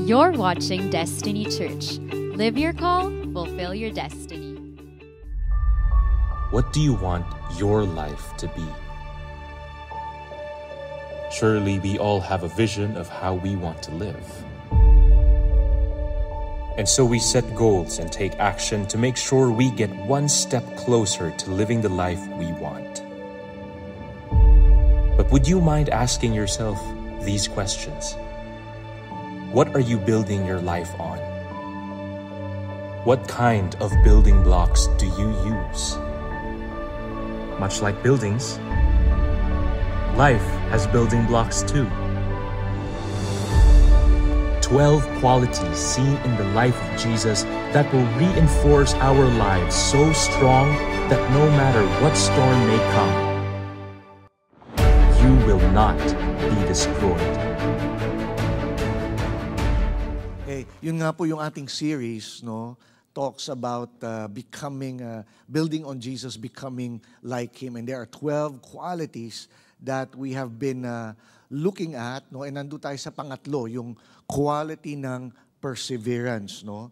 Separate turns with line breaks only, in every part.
You're watching Destiny Church. Live your call, fulfill your destiny.
What do you want your life to be? Surely we all have a vision of how we want to live. And so we set goals and take action to make sure we get one step closer to living the life we want. But would you mind asking yourself these questions? What are you building your life on? What kind of building blocks do you use? Much like buildings, life has building blocks too. 12 qualities seen in the life of Jesus that will reinforce our lives so strong that no matter what storm may come, you will not be destroyed.
Okay, yun nga po yung ating series, no? Talks about building on Jesus, becoming like Him. And there are 12 qualities that we have been looking at, no? And nandun tayo sa pangatlo, yung quality ng perseverance, no?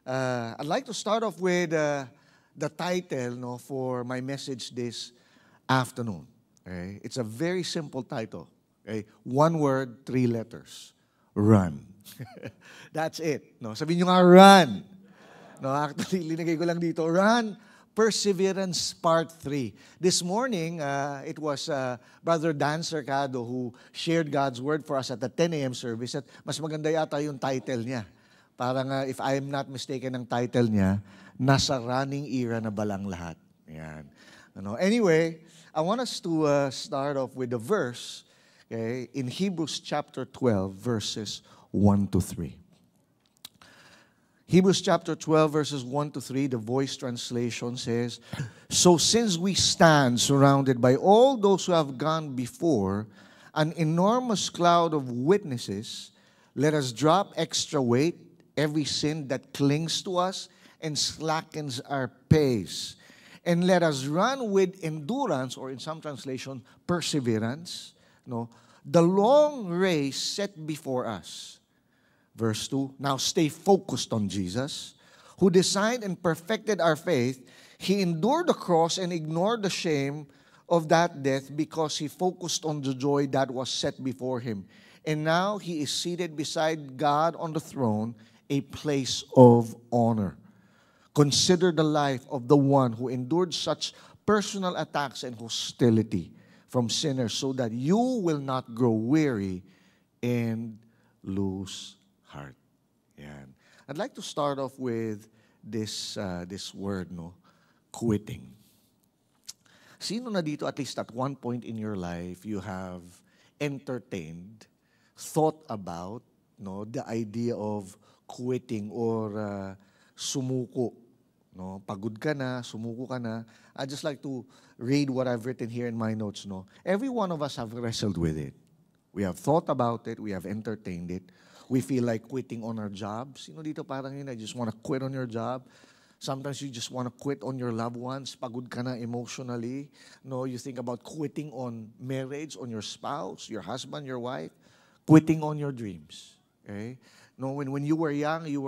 I'd like to start off with the title, no, for my message this afternoon. Okay? It's a very simple title. Okay? One word, 3 letters. Run. That's it. No? Sabihin nyo nga, run. No, actually, linagay ko lang dito, run, perseverance part 3. This morning, it was Brother Dan Cercado who shared God's word for us at the 10 a.m. service. At mas maganda yata yung title niya. Parang, if I am not mistaken, ang title niya, Nasa Running Era na Balang Lahat. Yan. Anyway, I want us to start off with a verse, okay, in Hebrews chapter 12, verses 1 to 3. Hebrews chapter 12, verses 1 to 3, the Voice translation says, "So since we stand surrounded by all those who have gone before, an enormous cloud of witnesses, let us drop extra weight, every sin that clings to us and slackens our pace. And let us run with endurance," or in some translation, perseverance, "the long race set before us." Verse 2, "Now stay focused on Jesus, who designed and perfected our faith. He endured the cross and ignored the shame of that death because He focused on the joy that was set before Him. And now He is seated beside God on the throne, a place of honor. Consider the life of the one who endured such personal attacks and hostility from sinners so that you will not grow weary and lose heart." Yan. I'd like to start off with this word, quitting. Sino na dito, at least at one point in your life, you have entertained, thought about, the idea of quitting or sumuko. Pagod ka na, sumuko ka na. I'd just like to read what I've written here in my notes. Every one of us have wrestled with it. We have thought about it. We have entertained it. We feel like quitting on our jobs. Dito parang yun, I just want to quit on your job. Sometimes you just want to quit on your loved ones. Pagod ka na emotionally. You think about quitting on marriage, on your spouse, your husband, your wife. Quitting on your dreams. Okay? When you were young, you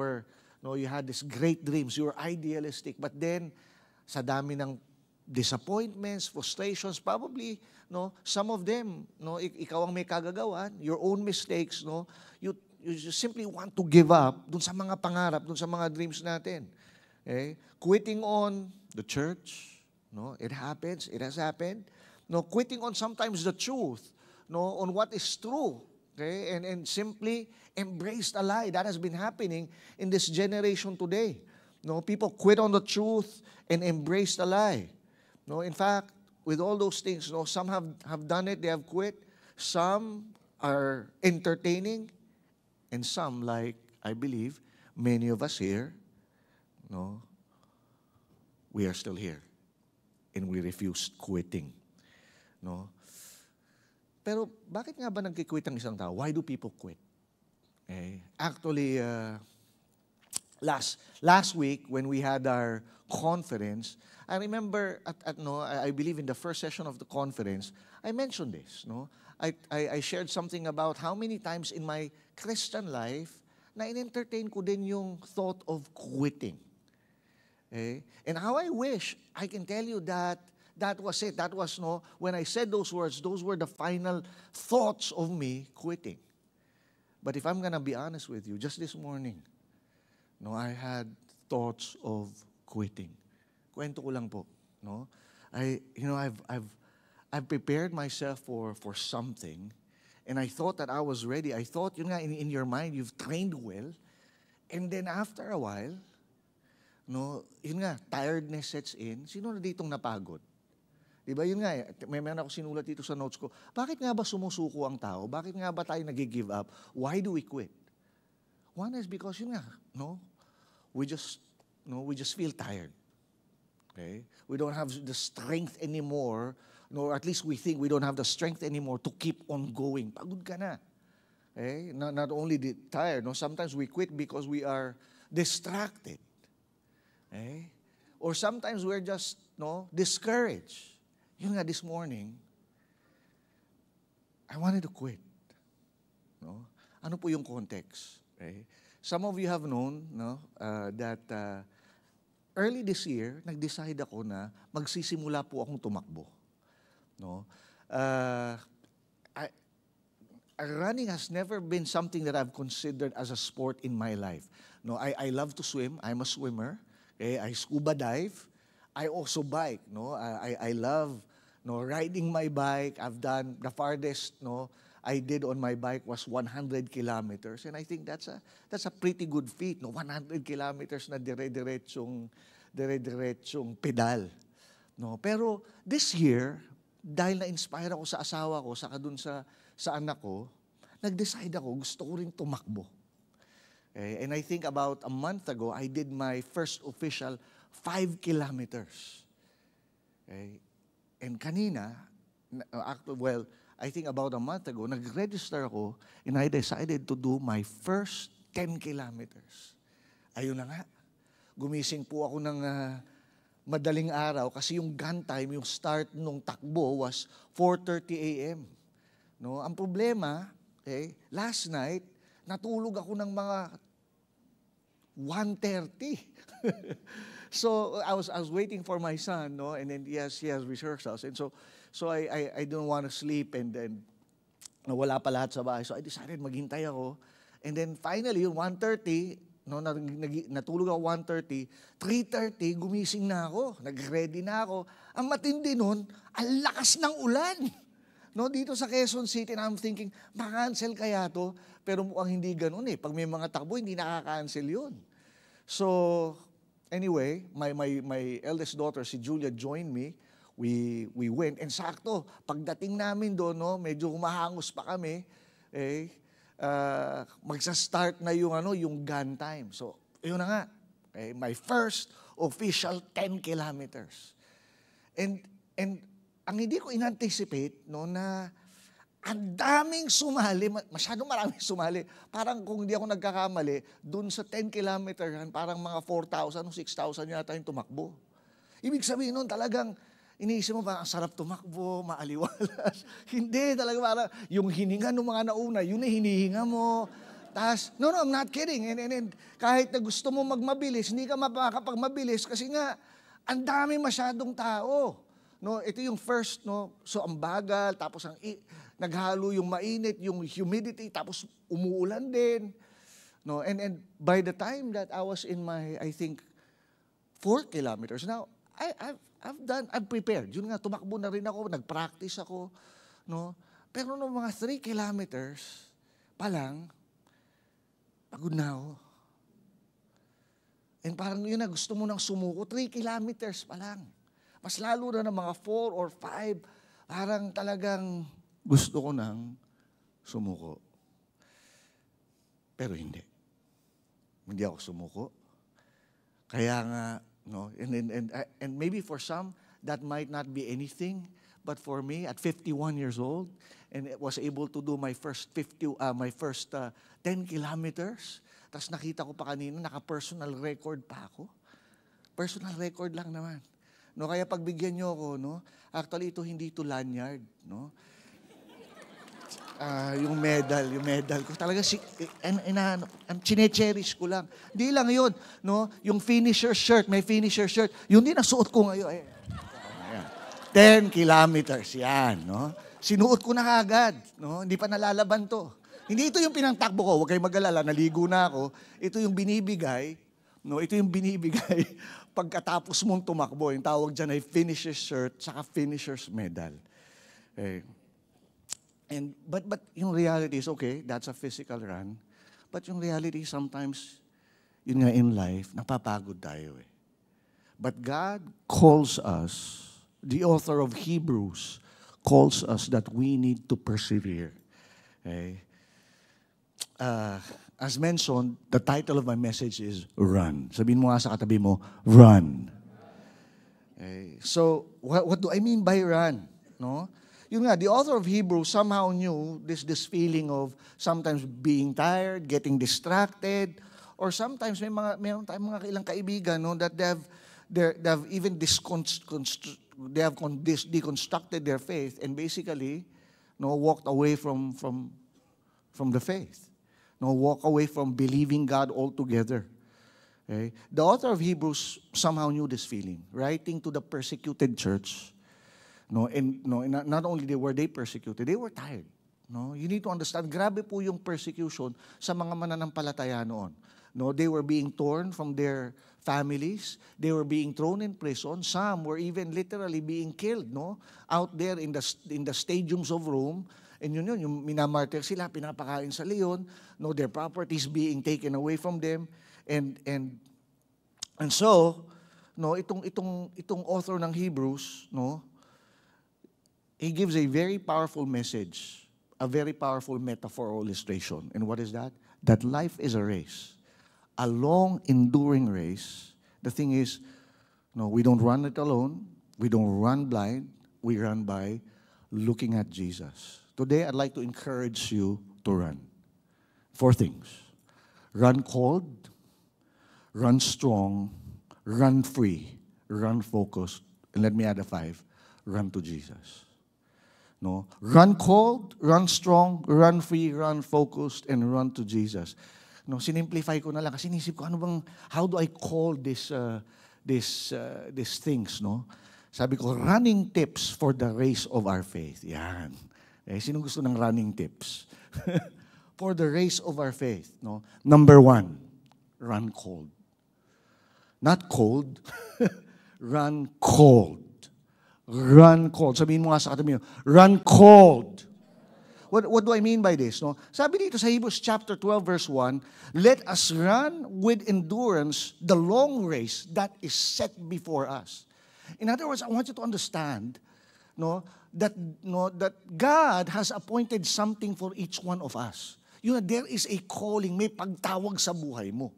had these great dreams. You were idealistic. But then, sa dami ng disappointments, frustrations, probably, some of them, ikaw ang may kagagawan, your own mistakes, you just simply want to give up dun sa mga pangarap, dun sa mga dreams natin. Okay? Quitting on the church, it happens, it has happened. Quitting on sometimes the truth, on what is true. Okay? And simply embrace a lie. That has been happening in this generation today. People quit on the truth and embrace the lie. In fact, with all those things, some have done it, they have quit. Some are entertaining. And some, like, I believe, many of us here, we are still here. And we refuse quitting. Pero bakit nga ba nagkikwit ang isang tao? Why do people quit? Okay. Actually, last week when we had our conference, I remember, I believe in the first session of the conference, I mentioned this. I shared something about how many times in my Christian life na in-entertain ko din yung thought of quitting. Okay? And how I wish I can tell you that that was it. That was, no, when I said those words, those were the final thoughts of me quitting. But if I'm gonna be honest with you, just this morning, no, I had thoughts of quitting. Kwento ko lang po, no? I've prepared myself for something, and I thought that I was ready. I thought, yun nga, in your mind, you've trained well, and then after a while, no, yun nga, tiredness sets in. Sino na ditong napagod? Diba, yun nga, may meron ako sinulat dito sa notes ko. Bakit nga ba sumusuko ang tao? Bakit nga ba tayo nag-give up? Why do we quit? One is because, yun nga, no, we just feel tired. Okay? We don't have the strength anymore, or at least we think we don't have the strength anymore to keep on going. Pagod ka na. Okay? Not only tired, no, sometimes we quit because we are distracted. Okay? Or sometimes we're just, no, discouraged. Yun nga, this morning, I wanted to quit. No? Ano po yung context? Okay? Some of you have known, no, that early this year, nag-decide ako na magsisimula po akong tumakbo. No? Running has never been something that I've considered as a sport in my life. No, I love to swim. I'm a swimmer. Okay? I scuba dive. I also bike. No, I love, no, riding my bike. I've done the farthest, no, I did on my bike was 100 kilometers, and I think that's a pretty good feat. No, 100 kilometers na dire-diretsong pedal. No, pero this year, dahil na-inspire ako sa asawa ko, saka dun sa anak ko, nag-decide ako, gusto ko rin tumakbo. Okay? And I think about a month ago, I did my first official 5 kilometers. Okay? And kanina, I think about a month ago, nag-register ako, and I decided to do my first 10 kilometers. Ayun na nga. Gumising po ako ng madaling araw kasi yung gun time, yung start nung takbo was 4:30 a.m. No, ang problema, okay, last night, natulog ako ng mga 1:30. So I was waiting for my son, no, and then he has rehearsals, and so I don't want to sleep, and then wala pa lahat sa bahay, so I decided maghintay ako, and then finally yung 1:30, no, natulog ako 1:30, 3:30 gumising na ako, nag-ready na ako. Ang matindi nun, ang lakas ng ulan. No, dito sa Quezon City, and I'm thinking, maka-cancel kaya to? Pero mukhang hindi ganun eh. Pag may mga takbo, hindi nakaka-cancel yun. So, anyway, my eldest daughter, si Julia, joined me. We went. And sakto, pagdating namin doon, no, medyo humahangos pa kami. Magsa-start na yung gun time. So, yun na nga. Okay, my first official 10 kilometers. And ang hindi ko in-anticipate, no, na ang daming sumali, masyadong maraming sumali. Parang kung hindi ako nagkakamali, dun sa 10 kilometer, parang mga 4,000 o 6,000 yata yung tumakbo. Ibig sabihin nun, talagang iniisip mo, parang sarap tumakbo, maaliwalas. Hindi, talaga parang yung hininga ng mga nauna, yun na hinihinga mo. Tapos, no, I'm not kidding. And kahit na gusto mo magmabilis, hindi ka makakapagmabilis kasi nga, ang dami masyadong tao. No, ito yung first, no, so ang bagal, tapos naghalo yung mainit, yung humidity, tapos umuulan din. No, and by the time that I was in my, I think, 4 kilometers, now, I've prepared. Yun nga, tumakbo na rin ako, nag-practice ako, no. Pero no mga 3 kilometers pa lang, pagod na ako. And parang yun na, gusto mo nang sumuko, 3 kilometers pa lang. Mas lalo na ng mga 4 or 5, parang talagang gusto ko nang sumuko. Pero hindi. Hindi ako sumuko. Kaya nga, no, and maybe for some, that might not be anything, but for me, at 51 years old, and was able to do my first 10 kilometers, tapos nakita ko pa kanina, naka-personal record pa ako. Personal record lang naman. No, kaya pagbigyan niyo ako, no, actually ito hindi ito lanyard, no. Yung medal ko. Talaga, chine-cherish ko lang. Hindi lang yun, no? Yung finisher shirt, may finisher shirt. Yun din ang suot ko ngayon. Ayan. 10 kilometers, yan, no? Sinuot ko na kagad, no? Hindi pa nalalaban to. Hindi ito yung pinangtakbo ko, huwag kayong mag-alala, naligo na ako. Ito yung binibigay, no? Ito yung binibigay pagkatapos mong tumakbo. Yung tawag dyan ay finisher's shirt, saka finisher's medal. Okay. But yung reality is, okay, that's a physical run. But yung reality, sometimes, yun nga in life, napapagod tayo eh. But God calls us, the author of Hebrews, calls us that we need to persevere. Okay? As mentioned, the title of my message is Run. Sabihin mo nga sa katabi mo, Run. Okay? So, what do I mean by run? No? Yun nga, the author of Hebrews somehow knew this feeling of sometimes being tired, getting distracted, or sometimes meron tayong mga ilang kaibigan, no, that they have even deconstructed their faith and basically, no, walked away from the faith. No, walk away from believing God altogether. Okay? The author of Hebrews somehow knew this feeling, writing to the persecuted church. No, and not only were they persecuted, they were tired. No, you need to understand, grabe po yung persecution sa mga mananampalataya noon. No, they were being torn from their families, they were being thrown in prison, some were even literally being killed, no, out there in the stadiums of Rome. And yun, yung minamartir sila, pinapakain sa leon, no, their properties being taken away from them. And so, no, itong author ng Hebrews, no, he gives a very powerful message, a very powerful metaphor or illustration. And what is that? That life is a race, a long, enduring race. The thing is, no, we don't run it alone. We don't run blind. We run by looking at Jesus. Today, I'd like to encourage you to run. 4 things. Run cold, run strong, run free, run focused, and let me add a 5, run to Jesus. No? Run cold, run strong, run free, run focused, and run to Jesus. No, sinimplify ko na lang kasi inisip ko how do I call these things, no? Sabi ko, running tips for the race of our faith. Yan. Sino gusto ng running tips? For the race of our faith, no? Number 1, run cold. Not cold, run cold. Run cold. Sabihin mo nga sa katabi mo, run cold. What do I mean by this? No? Sabi dito sa Hebrews chapter 12 verse 1, let us run with endurance the long race that is set before us. In other words, I want you to understand, that God has appointed something for each one of us. There is a calling, may pagtawag sa buhay mo.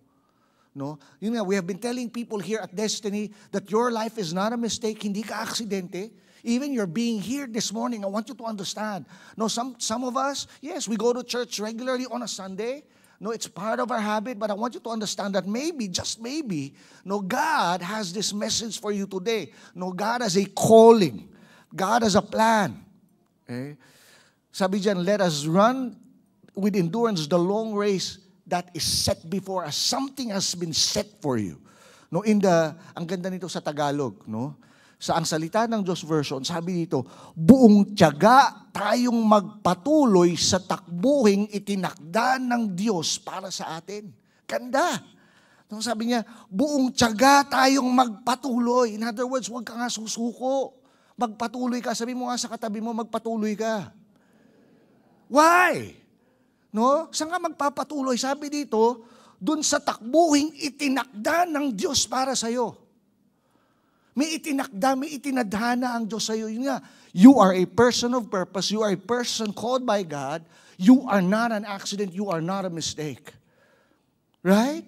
No? We have been telling people here at Destiny that your life is not a mistake, hindi ka aksidente. Even you're being here this morning, I want you to understand. No, some of us, yes, we go to church regularly on a Sunday. No, it's part of our habit, but I want you to understand that maybe, just maybe, God has this message for you today. God has a calling. God has a plan. Okay? Sabi dyan, let us run with endurance the long race that is set before us. Something has been set for you. No, ang ganda nito sa Tagalog, no? Sa ang salita ng Diyos version, sabi dito, buong tiyaga tayong magpatuloy sa takbuhing itinakda ng Diyos para sa atin. Ganda. No, sabi niya, buong tiyaga tayong magpatuloy. In other words, huwag ka nga susuko. Magpatuloy ka. Sabi mo nga sa katabi mo, magpatuloy ka. Why? No? Saan ka magpapatuloy? Sabi dito, dun sa takbuhing itinakda ng Diyos para sa'yo. May itinakda, may itinadhana ang Diyos sa'yo. Yun nga, you are a person of purpose. You are a person called by God. You are not an accident. You are not a mistake. Right?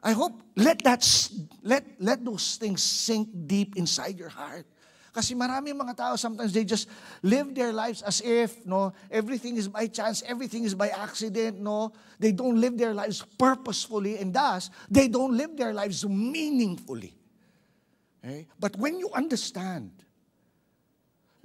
I hope, let those things sink deep inside your heart. Kasi marami mga tao, sometimes they just live their lives as if, everything is by chance, everything is by accident, They don't live their lives purposefully, and thus, they don't live their lives meaningfully. Okay? But when you understand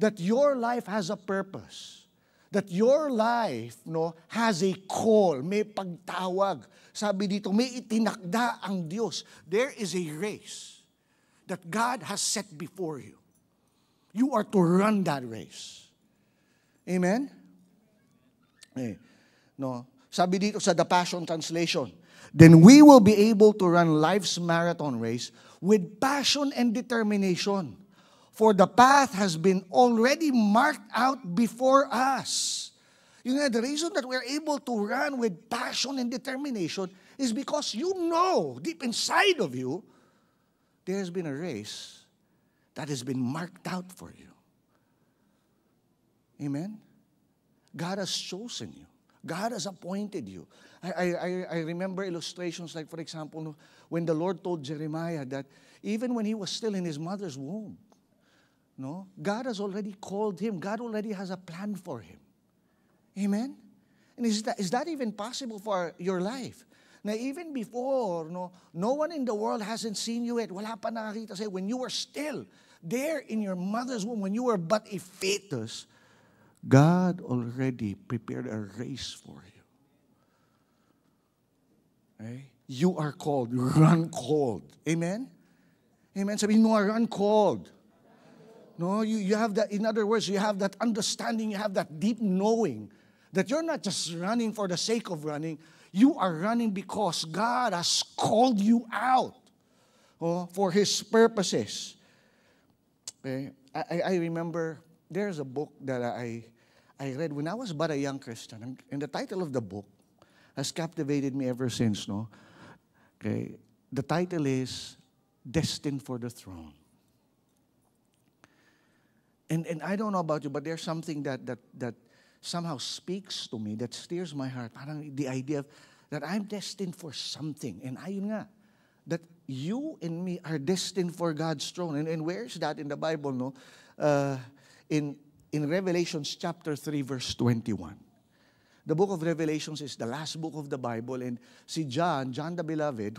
that your life has a purpose, That your life, no, has a call, may pagtawag. Sabi dito, may itinakda ang Diyos. There is a race that God has set before you. You are to run that race. Amen? No. Sabi dito sa The Passion Translation, then we will be able to run life's marathon race with passion and determination. For the path has been already marked out before us. You know, the reason that we're able to run with passion and determination is because you know, deep inside of you, there has been a race that has been marked out for you. Amen? God has chosen you. God has appointed you. I remember illustrations like, for example, when the Lord told Jeremiah that even when he was still in his mother's womb, no, God has already called him. God already has a plan for him. Amen? And is that even possible for your life? Now, even before, no one in the world hasn't seen you yet. Wala pa nakakita sa'yo. When you were still there in your mother's womb, when you were but a fetus, God already prepared a race for you. Okay? You are called. Run called. Amen? Amen? Sabihin mo, run called. No, you have that, in other words, you have that understanding, you have that deep knowing that you're not just running for the sake of running, you are running because God has called you out for His purposes. Okay? I remember there's a book that I read when I was but a young Christian, and the title of the book has captivated me ever since. No, okay. The title is Destined for the Throne. And I don't know about you, but there's something that somehow speaks to me, that steers my heart. Parang the idea of that I'm destined for something. And ayun nga, that you and me are destined for God's throne. And where is that in the Bible? No, in Revelations chapter 3, verse 21. The book of Revelations is the last book of the Bible. And si John the Beloved,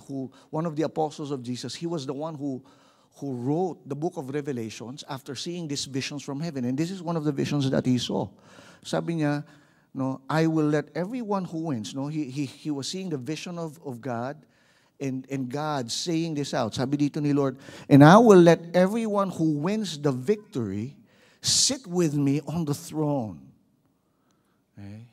one of the apostles of Jesus, he was the one who wrote the book of Revelations after seeing these visions from heaven. And this is one of the visions that he saw. Sabi niya, no, I will let everyone who wins. No, he was seeing the vision of God, and God saying this out. Sabi dito ni Lord, and I will let everyone who wins the victory sit with me on the throne. Okay?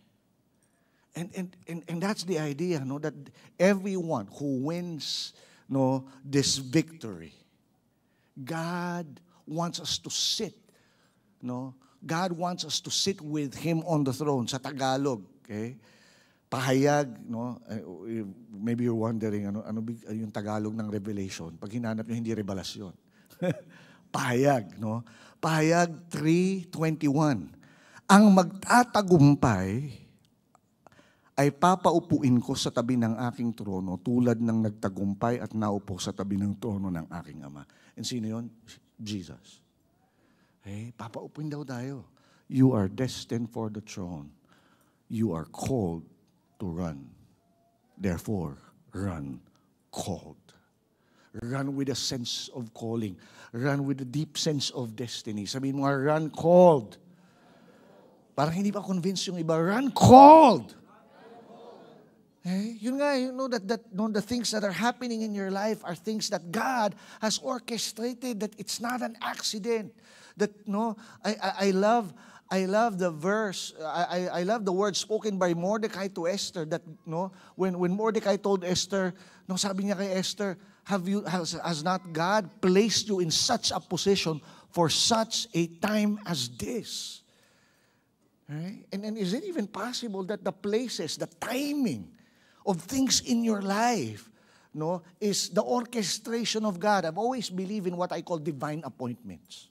And that's the idea, no, that everyone who wins, no, this victory, God wants us to sit, no? God wants us to sit with Him on the throne. Sa Tagalog, okay? Pahayag, no? Maybe you're wondering, ano yung Tagalog ng Revelation? Pag hinanap nyo, hindi revelasyon. Pahayag, no? Pahayag 3:21. Ang magtatagumpay ay papaupuin ko sa tabi ng aking trono tulad ng nagtagumpay at naupo sa tabi ng trono ng aking Ama. And sino yun? Jesus. Okay? Papaupuin daw tayo. You are destined for the throne. You are called to run. Therefore, run called. Run with a sense of calling. Run with a deep sense of destiny. Sabihin mo nga, run called. Parang hindi pa convinced yung iba. Run called. Yun nga, the things that are happening in your life are things that God has orchestrated, that it's not an accident. That, I love the verse, I love the word spoken by Mordecai to Esther, that, when Mordecai told Esther, sabi niya kay Esther, has not God placed you in such a position for such a time as this? Right? And is it even possible that the places, the timing of things in your life, is the orchestration of God? I've always believed in what I call divine appointments.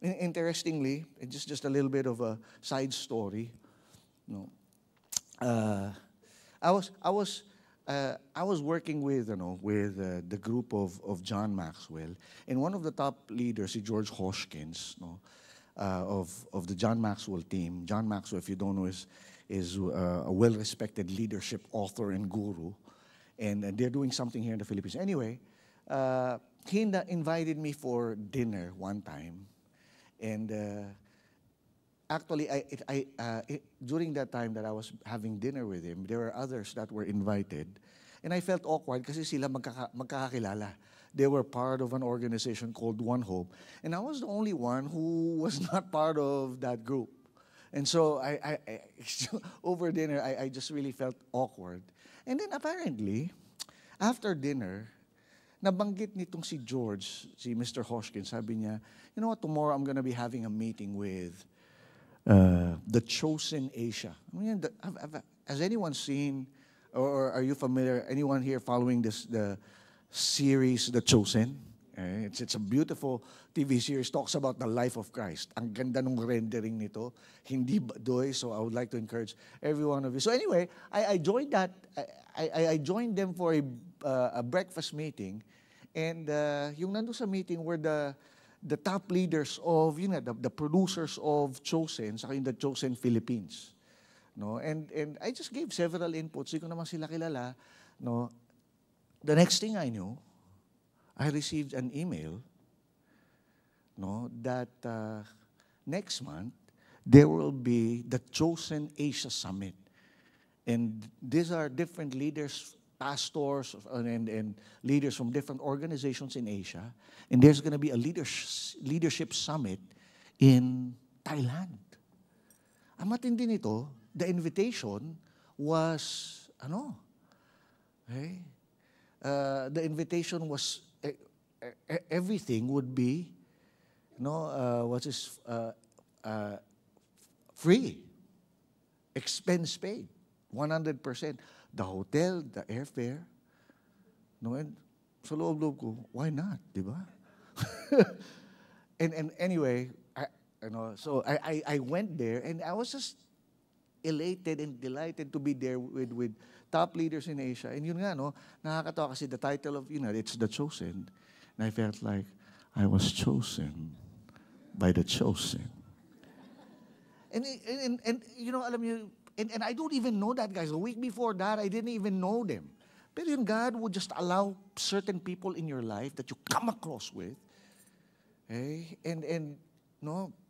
Interestingly, just a little bit of a side story. I was working with the group of John Maxwell, and one of the top leaders, George Hoskins, of the John Maxwell team. John Maxwell, if you don't know, is a well-respected leadership author and guru, and they're doing something here in the Philippines. Anyway, he invited me for dinner one time, and actually, during that time that I was having dinner with him, there were others that were invited. And I felt awkward kasi sila magkakakilala. They were part of an organization called One Hope. And I was the only one who was not part of that group. And so over dinner, I just really felt awkward. And then apparently, after dinner, nabanggit nitong si George, si Mr. Hoskins, sabi niya, you know what, tomorrow I'm going to be having a meeting with the Chosen Asia. I mean, has anyone seen, or are you familiar, anyone here following the series, The Chosen? It's a beautiful TV series, talks about the life of Christ. Ang ganda nung rendering nito, hindi badoy, so I would like to encourage every one of you. So anyway, I joined that, I joined them for a breakfast meeting, and yung nandun sa meeting were the top leaders of, the producers of Chosen, saka yung the Chosen Philippines. No? And I just gave several inputs, hindi ko naman sila kilala. No? The next thing I knew, I received an email that next month, there will be the Chosen Asia Summit. And these are different leaders, pastors, and leaders from different organizations in Asia. And there's going to be a leadership summit in Thailand. Ang matindi nito, the invitation was, the invitation was, everything would be, free, expense paid, 100%. The hotel, the airfare. And sa loob-loob ko, why not, di ba? and anyway, so I went there, and I was just elated and delighted to be there with top leaders in Asia. And yun nga, nakakatawa kasi the title of, it's The Chosen. And I felt like I was chosen by the chosen. And alam niyo, and I don't even know that, guys. A week before that, I didn't even know them. Pero yun, God would just allow certain people in your life that you come across with. And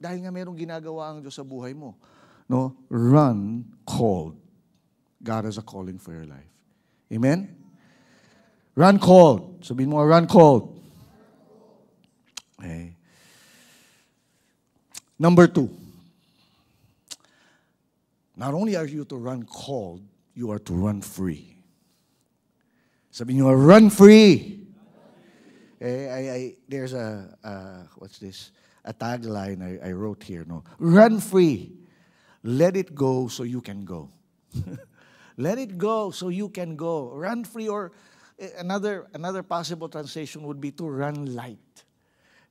dahil nga merong ginagawa ang Diyos sa buhay mo. Run called. God has a calling for your life. Amen? Run called. Sabihin mo, run called. Okay. Number 2. Not only are you to run called, you are to run free. Sabihin nyo, run free. There's what's this? A tagline I wrote here. Run free. Let it go so you can go. Let it go so you can go. Run free, or another possible translation would be to run light.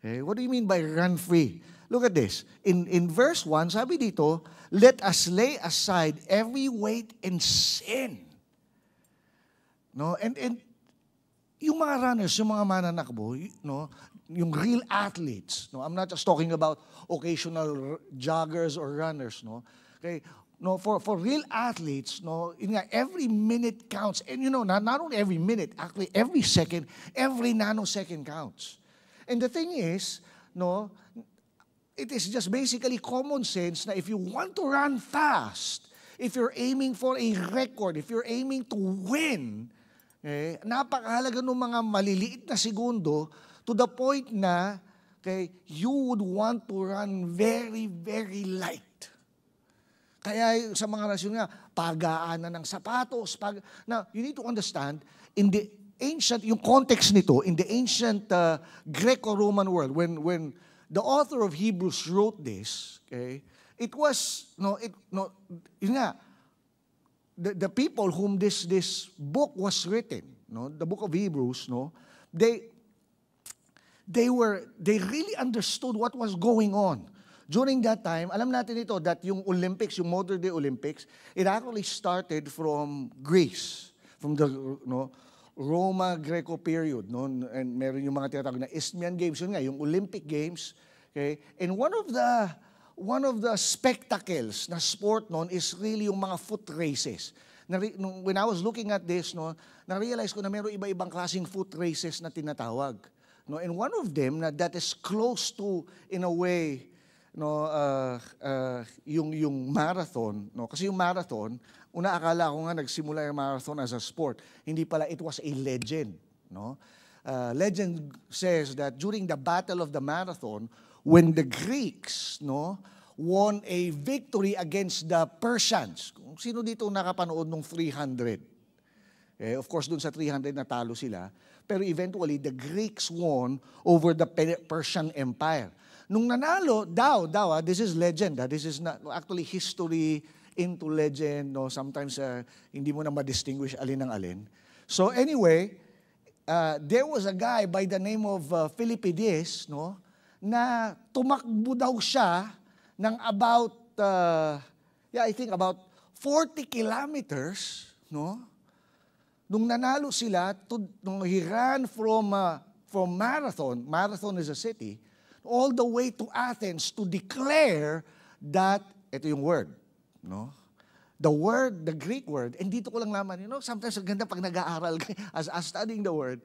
What do you mean by run free? Look at this. In verse 1, sabi dito, let us lay aside every weight and sin. And yung mga runners, yung mga mananakbo, yung real athletes. I'm not just talking about occasional joggers or runners. Okay? For real athletes, every minute counts. And not only every minute, actually every second, every nanosecond counts. And the thing is, it is just basically common sense na if you want to run fast, if you're aiming for a record, if you're aiming to win, napakahalaga ng mga maliliit na segundo to the point na you would want to run very, very light. Kaya sa mga rasyon nga, pagaanan ng sapatos. Now, you need to understand, in the ancient, yung context nito, in the ancient Greco-Roman world, when the author of Hebrews wrote this, it was, the people whom this book was written, the book of Hebrews, they really understood what was going on. During that time, alam natin ito, that yung Olympics, yung modern day Olympics, it actually started from Greece, from the Roma Greco period, and meron yung mga tinatawag na Isthmian Games, yun nga, yung Olympic Games, and one of the spectacles na sport is really yung mga foot races. When I was looking at this, na-realize ko na meron iba-ibang klaseng foot races na tinatawag. And one of them that is close to, in a way, no, yung marathon, no? Kasi yung marathon, una akala ko nga nagsimula yung marathon as a sport. Hindi pala, it was a legend, no? Legend says that during the Battle of the Marathon, when the Greeks, no, won a victory against the Persians. Kung sino dito nakapanood nung 300? Of course, dun sa 300 natalo sila. Pero eventually, the Greeks won over the Persian Empire. Nung nanalo, this is legend. This is not actually history into legend. No? Sometimes hindi mo na ma-distinguish alin ng alin. So anyway, there was a guy by the name of Philippides, no, na tumakbo daw siya ng about, I think about 40 kilometers, no? Nung nanalo sila, nung he ran from Marathon is a city, all the way to Athens to declare that, ito yung word, no? The Greek word, and dito ko lang naman, sometimes ang ganda pag nag-aaral as studying the word,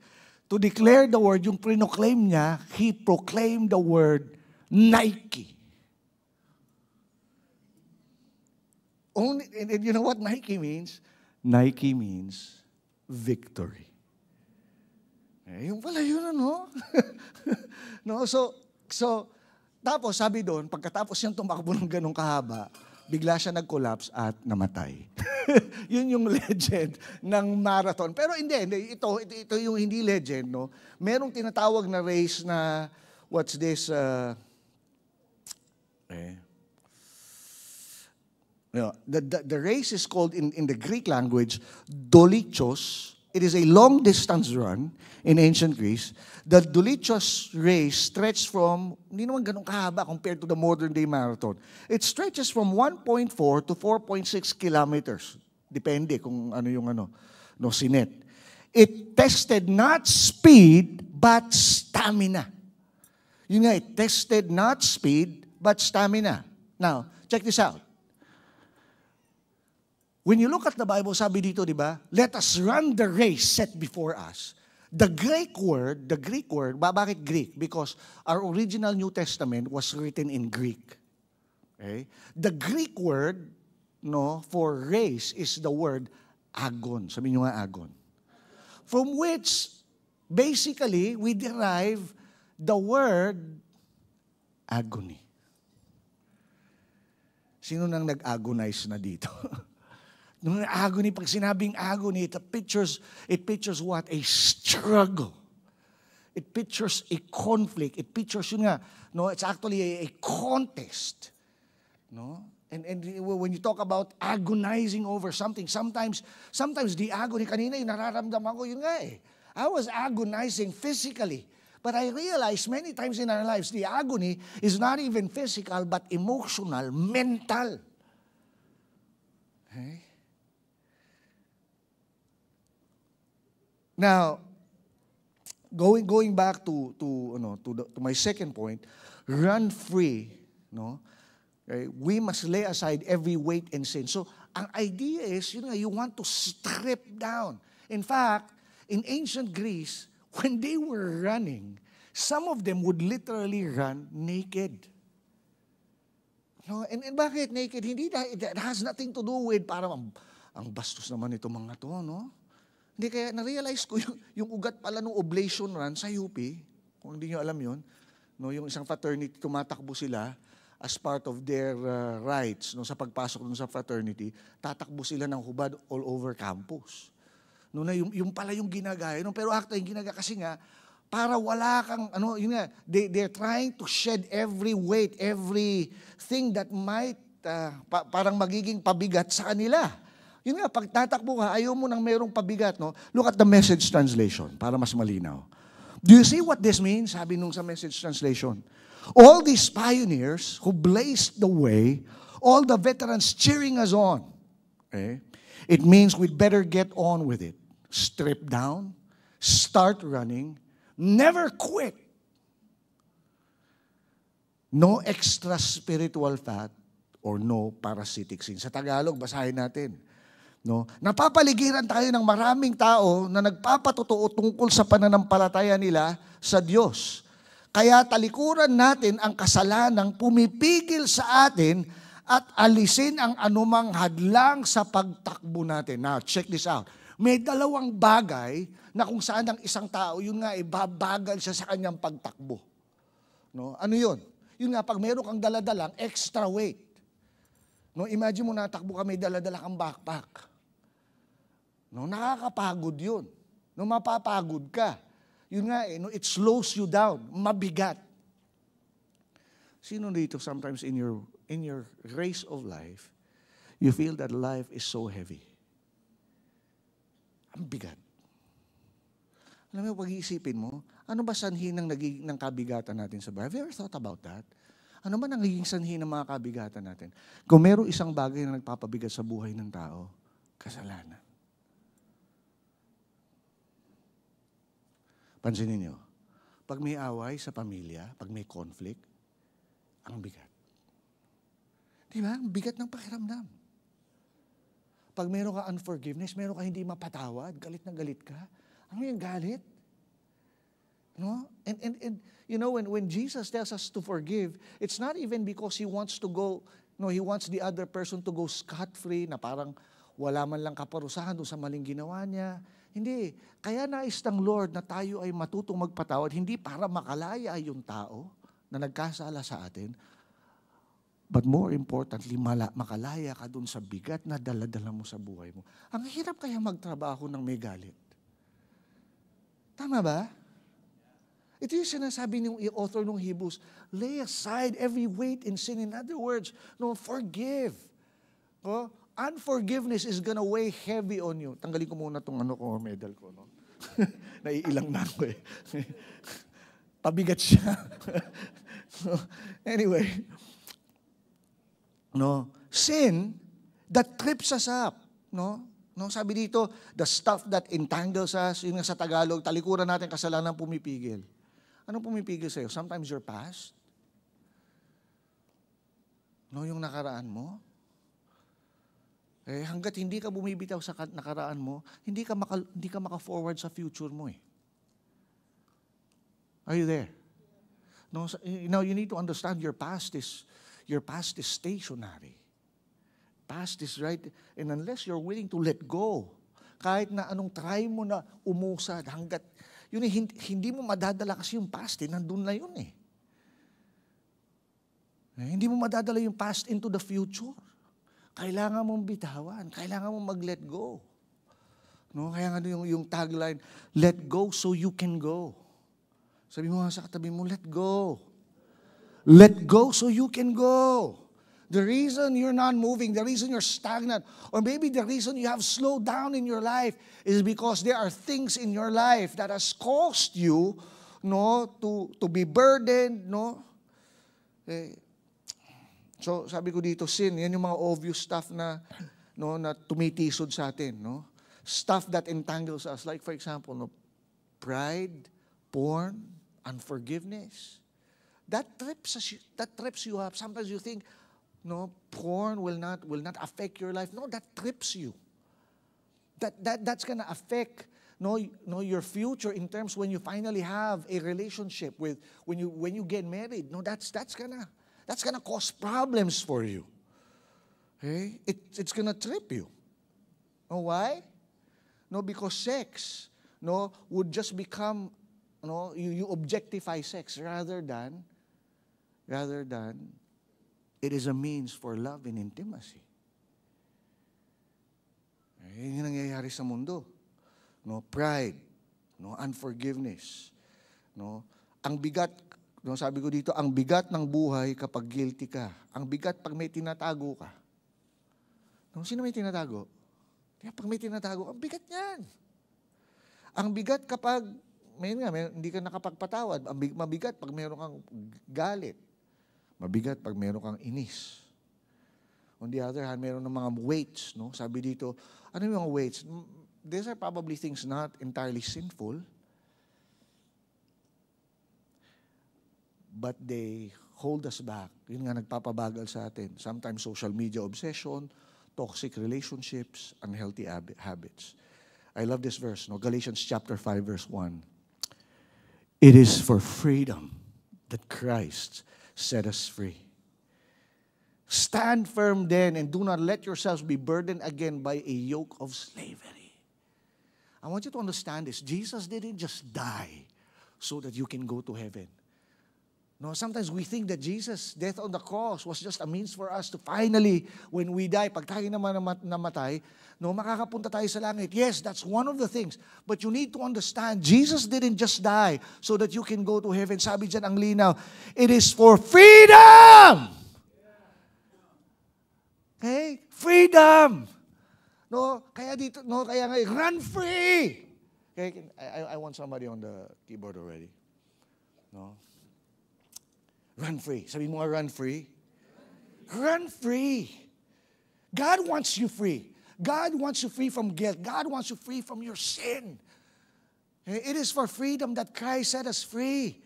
to declare the word, yung proclaim niya, he proclaimed the word Nike. And you know what Nike means? Nike means victory. Yung pala yun, ano? No, so, tapos sabi doon, pagkatapos niyang tumakbo ng ganong kahaba, bigla siya nag-collapse at namatay. Yun yung legend ng marathon. Pero hindi, ito yung hindi legend, no? Merong tinatawag na race na, what's this, the race is called in the Greek language Dolichos. It is a long distance run in ancient Greece. The Dolichos race stretched from, hindi naman ganun kahaba compared to the modern day marathon. It stretches from 1.4 to 4.6 kilometers. Depende kung ano yung sinet. It tested not speed but stamina. Yun nga, it tested not speed but stamina. Now, check this out. When you look at the Bible, sabi dito, di ba? Let us run the race set before us. The Greek word, bakit Greek? Because our original New Testament was written in Greek. Okay? The Greek word, no, for race is the word agon. Sabi nyo nga agon. From which, basically, we derive the word agony. Sino nang nag-agonize na dito? Nung agony, pag sinabing agony, it pictures what? A struggle. It pictures a conflict. It pictures, yun nga, no, it's actually a contest. No? And when you talk about agonizing over something, sometimes the agony, kanina yung nararamdaman ko, yun nga eh. I was agonizing physically. But I realized many times in our lives, the agony is not even physical, but emotional, mental. Okay? Now, going back to my second point, run free, no? Okay? We must lay aside every weight and sin. So, ang idea is, you want to strip down. In fact, in ancient Greece, when they were running, some of them would literally run naked. No? And bakit naked? It has nothing to do with parang ang bastos naman itong mga to, no? Hindi, kaya na-realize ko yung ugat pala ng oblation run sa UP, kung hindi nyo alam yun, no, yung isang fraternity, tumatakbo sila as part of their rites, no, sa pagpasok dun sa fraternity, tatakbo sila ng hubad all over campus. No, na yung pala yung ginagaya. No, pero actually, yung ginagaya kasi nga, para wala kang, yun nga, they're trying to shed every weight, everything that might, parang magiging pabigat sa kanila. Yun nga, pag tatakbo ka, ayaw mo nang merong pabigat, no? Look at the Message translation para mas malinaw. Do you see what this means? Sabi nung sa Message translation. All these pioneers who blazed the way, all the veterans cheering us on, okay? It means we'd better get on with it. Strip down, start running, never quit. No extra spiritual fat or no parasitic sin. Sa Tagalog, basahin natin. No? Napapaligiran tayo ng maraming tao na nagpapatotoo tungkol sa pananampalataya nila sa Diyos. Kaya talikuran natin ang kasalanang pumipigil sa atin at alisin ang anumang hadlang sa pagtakbo natin. Now, check this out. May dalawang bagay na kung saan ang isang tao, yun nga, babagal siya sa kanyang pagtakbo. No? Ano yun? Yun nga, pag meron kang daladalang extra weight. No? Imagine mo natakbo ka, may daladala kang backpack. No? Nakakapagod yun. No? Mapapagod ka. Yun nga, no? It slows you down. Mabigat. Sino dito sometimes in your race of life, you feel that life is so heavy? Ang bigat. Alam mo, pag-iisipin mo, ano ba sanhi ng kabigatan natin sa buhay? Have you ever thought about that? Ano ba nagiging sanhi ng mga kabigatan natin? Kung meron isang bagay na nagpapabigat sa buhay ng tao, kasalanan. Pansinin niyo, pag may away sa pamilya, pag may conflict, ang bigat. Di ba? Ang bigat ng pakiramdam. Pag meron ka unforgiveness, meron ka hindi mapatawad, galit na galit ka, ano yung galit? No? And you know, when Jesus tells us to forgive, it's not even because He wants to go, no, He wants the other person to go scot-free, na parang wala man lang kaparusahan doon sa maling ginawa niya. Hindi. Kaya nais ng Lord na tayo ay matutong magpatawad, hindi para makalaya yung tao na nagkasala sa atin, but more importantly, makalaya ka dun sa bigat na dala-dala mo sa buhay mo. Ang hirap kaya magtrabaho ng may galit. Tama ba? Ito yung sinasabi ng author ng Hebrews, lay aside every weight and sin. In other words, no, forgive. Oh, unforgiveness is gonna weigh heavy on you. Tanggalin ko muna itong medal ko. No? Naiilang na ako eh. Pabigat siya. Anyway, no, sin that trips us up, no? No, sabi dito, the stuff that entangles us, yun nga sa Tagalog, talikuran natin kasalanan pumipigil. Anong pumipigil sa'yo? Sometimes your past. No, yung nakaraan mo. Eh, hanggat hindi ka bumibitaw sa nakaraan mo, hindi ka maka-forward sa future mo eh. Are you there? No, now you need to understand your past is stationary. Past is right, and unless you're willing to let go, kahit na anong try mo na umusad, hanggat, yun eh, hindi mo madadala kasi yung past eh, nandun na yun eh. Hindi mo madadala yung past into the future. Kailangan mong bitawan, kailangan mong mag-let go. No? Kaya nga yung tagline, let go so you can go. Sabi mo nga sa katabi mo, let go. Let go so you can go. The reason you're not moving, the reason you're stagnant, or maybe the reason you have slowed down in your life is because there are things in your life that has caused you, no, to be burdened, no. So sabi ko dito, sin, yan yung mga obvious stuff na, no, na tumitisod sa atin, no. Stuff that entangles us, like for example, no, pride, porn, unforgiveness. That trips you up. Sometimes you think, no, porn will not affect your life. No, that trips you. That's gonna affect your future in terms when you finally have a relationship with when you get married. No, that's gonna cause problems for you. Okay? It's gonna trip you. Know why? No, because sex, no, would just become, no, you objectify sex rather than it is a means for love and intimacy. Yan yung nangyayari sa mundo. No, pride, no, unforgiveness, no. Ang bigat, no, sabi ko dito, ang bigat ng buhay kapag guilty ka. Ang bigat pag may tinatago ka. No, sino may tinatago? Pag may tinatago, ang bigat niyan. Ang bigat kapag hindi ka nakapagpatawad. Mabigat pag mayroon kang galit. Mabigat pag meron kang inis. On the other hand, meron ng mga weights, no? Sabi dito, ano yung mga weights? These are probably things not entirely sinful, but they hold us back. Yun nga nagpapabagal sa atin. Sometimes social media obsession, toxic relationships, unhealthy habits. I love this verse, no? Galatians chapter 5, verse 1. It is for freedom that Christ set us free. Stand firm then, and do not let yourselves be burdened again by a yoke of slavery. I want you to understand this. Jesus didn't just die so that you can go to heaven. No, sometimes we think that Jesus' death on the cross was just a means for us to finally, when we die, pag tayo naman namatay, no, makakapunta tayo sa langit. Yes, that's one of the things. But you need to understand, Jesus didn't just die so that you can go to heaven. Sabi dyan ang linaw, it is for freedom! Okay? Freedom! No, kaya dito, no, kaya nga, run free! Okay, I want somebody on the keyboard already. No? Run free. Sabi mo nga, run free. Run free. God wants you free. God wants you free from guilt. God wants you free from your sin. It is for freedom that Christ set us free.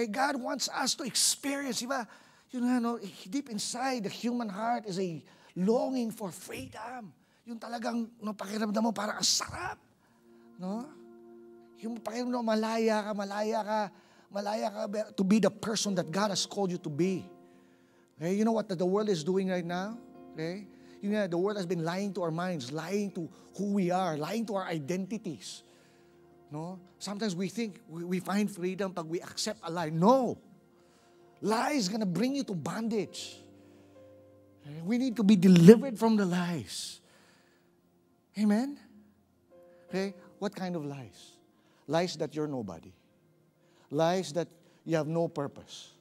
God wants us to experience, diba? You know, deep inside the human heart is a longing for freedom. Yung talagang no, pakiramdam mo parang ang sarap. No? Yung pakiramdam mo malaya ka to be the person that God has called you to be. Okay? You know what the world is doing right now? Okay? You know, the world has been lying to our minds, lying to who we are, lying to our identities. No? Sometimes we think we find freedom pag we accept a lie. No. Lie is gonna bring you to bondage. Okay? We need to be delivered from the lies. Amen? Okay? What kind of lies? Lies that you're nobody. Lies that you have no purpose.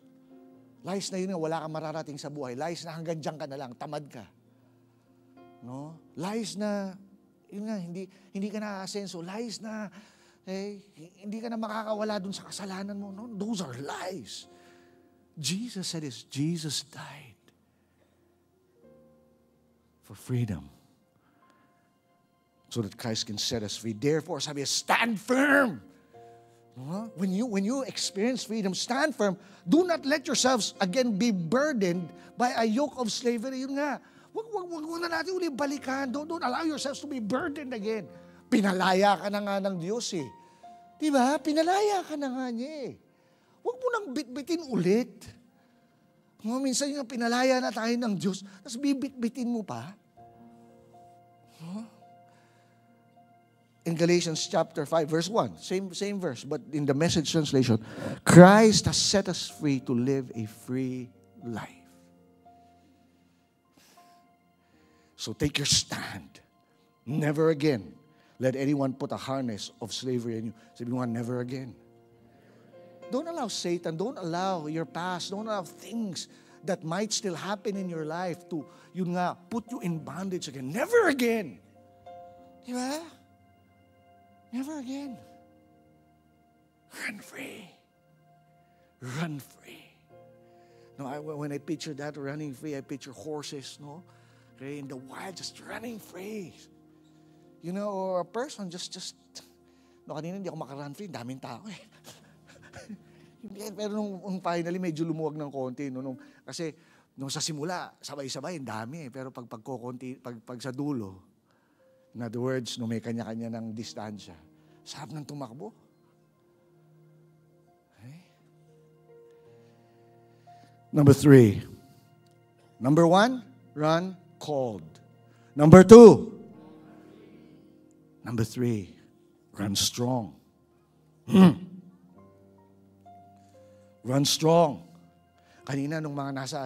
Lies na yun nga, wala kang mararating sa buhay. Lies na hanggang dyan ka na lang, tamad ka. No? Lies na, yun nga, hindi ka na-asenso. Lies na, hindi ka na makakawala dun sa kasalanan mo. No? Those are lies. Jesus said this, Jesus died for freedom so that Christ can set us free. Therefore, sabi, stand firm. When you experience freedom, stand firm. Do not let yourselves again be burdened by a yoke of slavery. Yun nga, wag na natin ulit balikan. Don't allow yourselves to be burdened again. Pinalaya ka na nga ng Diyos eh. Diba? Pinalaya ka na nga niya eh. Huwag mo nang bitbitin ulit. Minsan yung pinalaya na tayo ng Diyos, tapos bibit-bitin mo pa. In Galatians chapter 5, verse 1, same verse, but in the Message translation, Christ has set us free to live a free life. So take your stand. Never again let anyone put a harness of slavery on you. Sabi mo nga, never again. Don't allow Satan, don't allow your past, don't allow things that might still happen in your life to, yun nga, put you in bondage again. Never again. Diba? Never again. Run free. Run free. No, when I picture that running free, I picture horses, no? Okay, in the wild, just running free. You know, or a person just no, kanina hindi ako makarun free, daming tao eh. Pero nung finally, medyo lumuwag ng konti. No, kasi nung sa simula, sabay-sabay, dami eh. Pero pag sa dulo, in other words, no, may kanya-kanya ng distansya. Sarap ng tumakbo. Okay? Number 3. Number 1, run cold. Number 2. Number 3, run strong. Run strong. Kanina nung mga nasa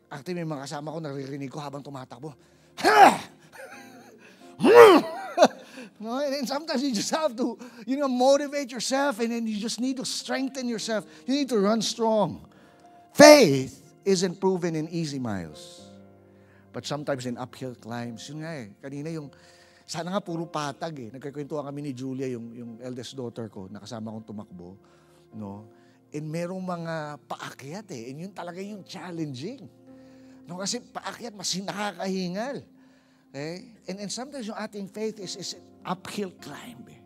actually may mga kasama ko, naririnig ko habang tumatakbo. No, and sometimes you just have to, motivate yourself, and then you just need to strengthen yourself. You need to run strong. Faith isn't proven in easy miles, but sometimes in uphill climbs. Yun nga eh. Kanina sana nga puro patag eh. Nagkikwentuhan kami ni Julia, yung eldest daughter ko, nakasama kong tumakbo. No? And merong mga paakyat eh. And yun talaga yung challenging. No, kasi paakyat, mas nakakahingal. Okay? And sometimes yung ating faith is an uphill climb. Eh.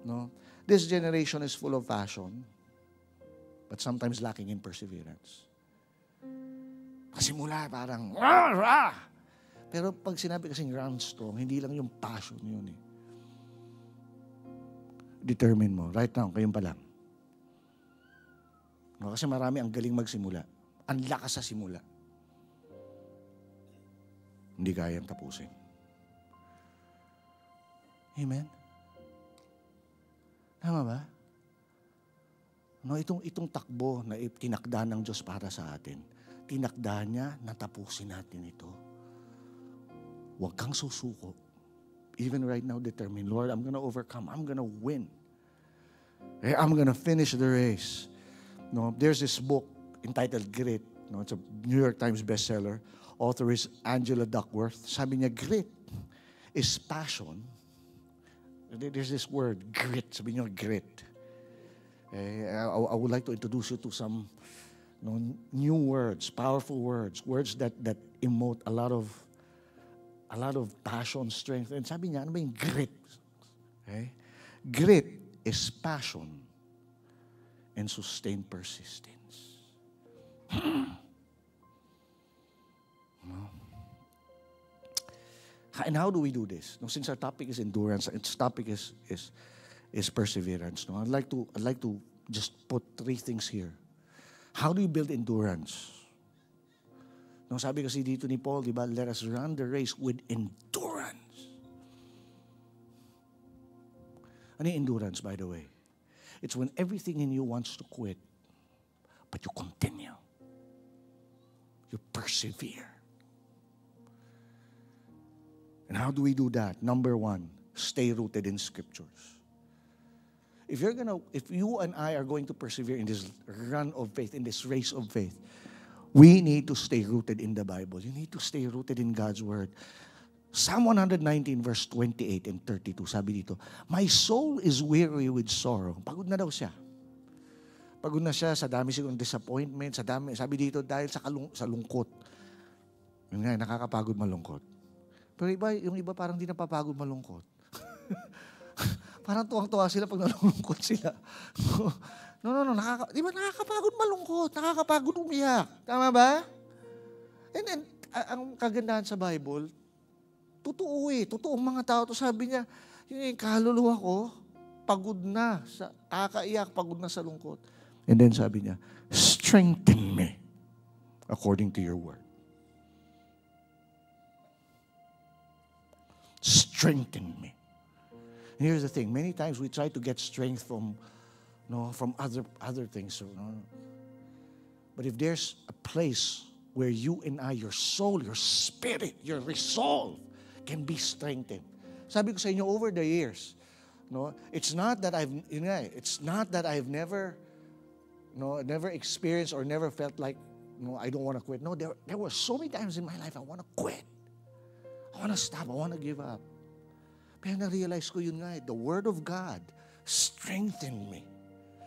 No? This generation is full of fashion, but sometimes lacking in perseverance. Kasi mula parang, rah, rah! Pero pag sinabi kasing run strong, hindi lang yung passion yun eh. Determine mo, right now, kayong pa lang. No, kasi marami ang galing magsimula. Ang lakas sa simula. Hindi kayang tapusin. Amen? Tama ba? No, itong takbo na tinakda ng Diyos para sa atin, tinakda niya na tapusin natin ito. Huwag kang susuko. Even right now, determine, Lord, I'm gonna overcome. I'm gonna win. I'm gonna finish the race. No, there's this book entitled Grit. No, it's a New York Times bestseller. Author is Angela Duckworth. Sabi niya, grit is passion. There's this word, grit. Sabi niya, grit. I would like to introduce you to some new words, powerful words, words that emote a lot of passion, strength. And sabi niya, ano ba yung grit? Okay? Grit is passion and sustained persistence. And how do we do this? No, since our topic is endurance, its topic is perseverance. No, I'd like to just put three things here. How do you build endurance? No, sabi kasi dito ni Paul, di ba? Let us run the race with endurance. Ano yung endurance, by the way? It's when everything in you wants to quit, but you continue. You persevere. And how do we do that? Number one, stay rooted in Scriptures. If you and I are going to persevere in this run of faith, in this race of faith, we need to stay rooted in the Bible. You need to stay rooted in God's Word. Psalm 119 verse 28 and 32, sabi dito, my soul is weary with sorrow. Pagod na daw siya. Pagod na siya sa dami siguro disappointment, sa dami, sabi dito, dahil sa lungkot. Yun nga, nakakapagod malungkot. Pero yung iba parang di napapagod malungkot. Parang tuwang-tuwa sila pag nalulungkot sila. No. Di ba nakakapagod malungkot? Nakakapagod umiyak. Tama ba? And then, ang kagandahan sa Bible, totoo totoong mga tao to. Sabi niya, yung kaluluwa ko, pagod na sa kakaiyak, pagod na sa lungkot. And then sabi niya, strengthen me according to your word. Strengthen me. And here's the thing, many times we try to get strength from other things. But if there's a place where you and I, your soul, your spirit, your resolve can be strengthened. Sabi ko sa inyo over the years, it's not that I've never experienced or never felt like I don't want to quit. No, there were so many times in my life I want to quit. I want to stop. I want to give up. Pero na-realize ko yun nga, the Word of God strengthened me.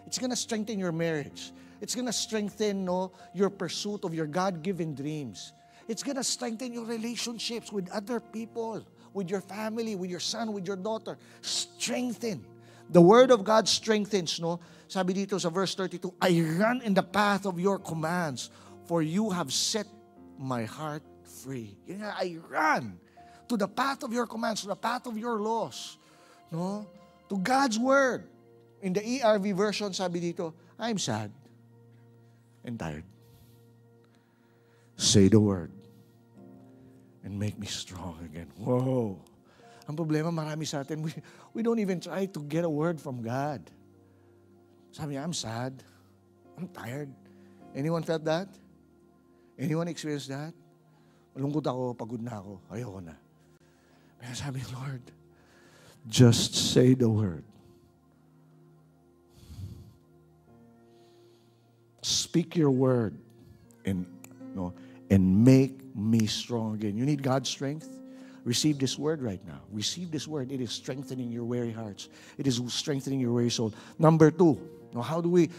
It's gonna strengthen your marriage. It's gonna strengthen your pursuit of your God-given dreams. It's gonna strengthen your relationships with other people, with your family, with your son, with your daughter. Strengthen. The Word of God strengthens, Sabi dito sa verse 32, I run in the path of your commands, for you have set my heart free. Yun nga, I run to the path of your commands, to the path of your laws. To God's Word. In the ERV version, sabi dito, I'm sad and tired. Say the word and make me strong again. Whoa! Ang problema, marami sa atin, we don't even try to get a word from God. Sabi niya, I'm sad. I'm tired. Anyone felt that? Anyone experienced that? Malungkot ako, pagod na ako, ayoko na. Pero sabi niya, Lord, just say the word. Speak your word and make me strong again. You need God's strength? Receive this word right now. Receive this word. It is strengthening your weary hearts. It is strengthening your weary soul. Number two, how do we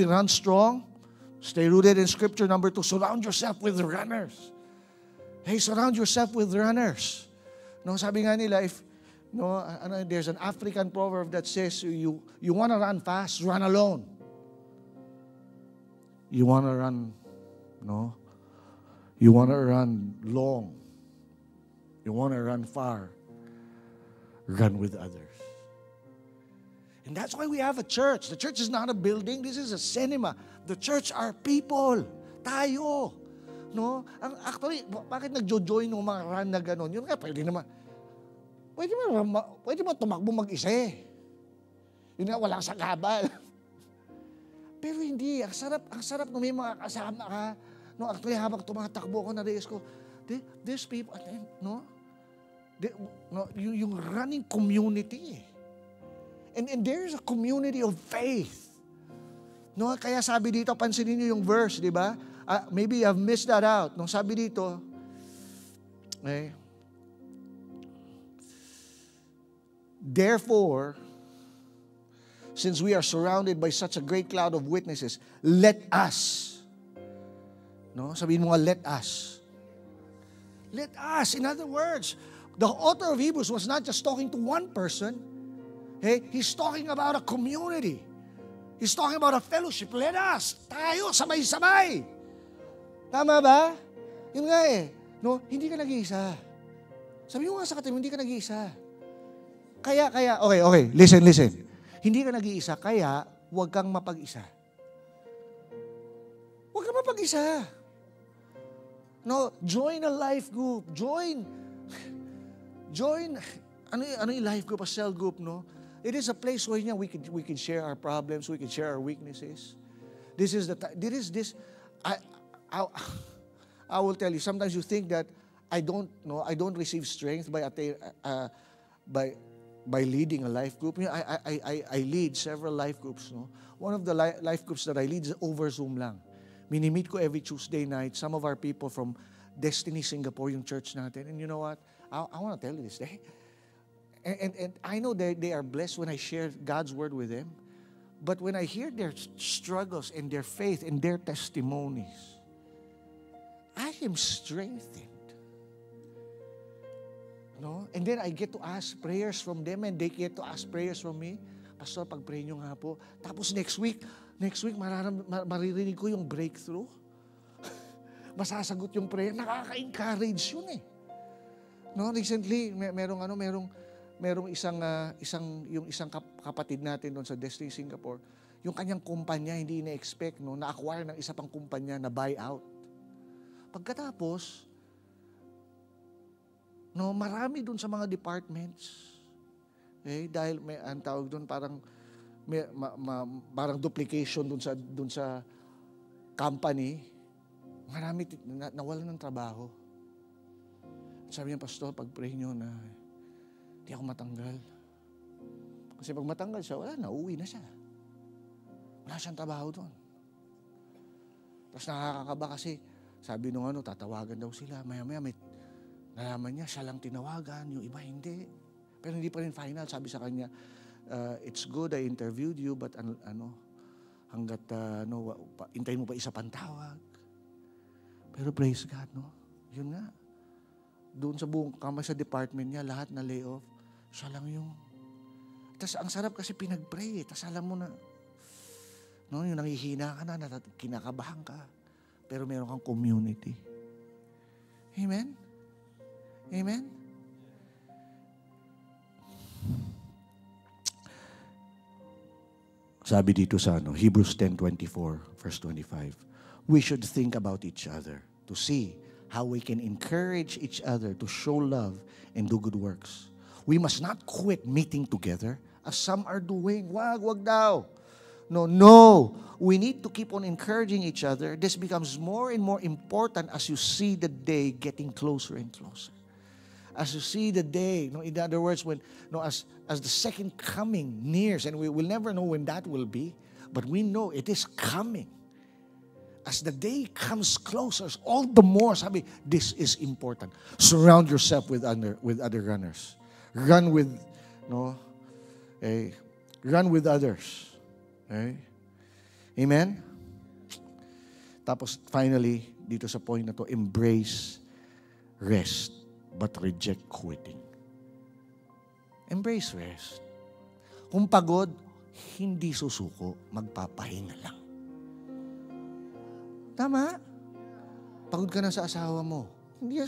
run strong? Stay rooted in Scripture. Number two, surround yourself with runners. Hey, surround yourself with runners. Sabi nga nila, there's an African proverb that says, you want to run fast, run alone. You want to run, you want to run long. You want to run far, run with others. And that's why we have a church. The church is not a building. This is a cinema. The church are people. Tayo. No? Actually, bakit nagjo-join ng mga run na gano'n? Yun nga, pwede naman tumakbo mag-isa eh. Yun nga, walang sakabal. Pero hindi, ang sarap nung may mga kasama ka. No, actually, habang tumatakbo ko, na-realize ko, there's people, no? Yung running community. And there's a community of faith. No, kaya sabi dito, pansinin niyo yung verse, di ba? Maybe you have missed that out. Nung sabi dito, therefore, since we are surrounded by such a great cloud of witnesses, let us. No? Sabihin mo nga, let us. Let us. In other words, the author of Hebrews was not just talking to one person. He's talking about a community. He's talking about a fellowship. Let us. Tayo, sabay-sabay. Tama ba? Yun nga eh. No? Hindi ka nag-iisa. Sabi mo nga sa katabi, hindi ka nag-iisa. Kaya, okay, listen. Hindi ka nag-iisa, kaya huwag kang mapag-isa. Huwag kang mapag-isa. No, join a life group. Join, ano yung life group, a cell group, no? It is a place where we can share our problems, we can share our weaknesses. I will tell you, sometimes you think that I don't receive strength by leading a life group. I lead several life groups. No? One of the life groups that I lead is over Zoom lang. Minimit ko every Tuesday night. Some of our people from Destiny Singapore, yung church natin. And you know what? I want to tell you this. And I know they are blessed when I share God's word with them. But when I hear their struggles and their faith and their testimonies, I am strengthened. No? And then I get to ask prayers from them and they get to ask prayers from me. Pastor, pag-pray nyo nga po. Tapos next week, maririnig ko yung breakthrough. Masasagot yung prayer. Nakaka-encourage yun eh. No, recently, merong isang kapatid natin doon sa Destiny Singapore. Yung kanyang kumpanya, hindi ina-expect, no, na-acquire ng isa pang kumpanya na buy out. Pagkatapos, no, marami doon sa mga departments. Dahil ang tawag doon parang duplication doon sa company. Marami nawalan ng trabaho. Sabi niya, Pastor, pag-pray nyo na hindi ako matanggal. Kasi pag matanggal siya, wala na, uuwi na siya. Wala siyang trabaho doon. Tapos nakakakaba kasi, sabi nung tatawagan daw sila. Maya-maya may nalaman niya, siya lang tinawagan, yung iba hindi. Pero hindi pa rin final. Sabi sa kanya, it's good I interviewed you, but hanggat hintayin mo pa isa pang tawag. Pero praise God, no? Yun nga. Doon sa buong sa department niya, lahat na layoff, siya lang yung. Tapos ang sarap kasi pinag-pray. Tapos alam mo na, no, yung nanghihina ka na, kinakabahan ka. Pero meron kang community. Amen? Amen? Sabi dito sa Hebrews 10:24, verse 25, we should think about each other to see how we can encourage each other to show love and do good works. We must not quit meeting together as some are doing. Wag daw. No. We need to keep on encouraging each other. This becomes more and more important as you see the day getting closer and closer. As you see the day, in other words, as the second coming nears, and we will never know when that will be, but we know it is coming. As the day comes closer, all the more, sabi, this is important. Surround yourself with other runners. Run with others. Okay? Amen? Tapos finally, dito sa point na to, embrace rest, but reject quitting. Embrace rest. Kung pagod, hindi susuko, magpapahinga lang. Tama? Pagod ka na sa asawa mo. Hindi,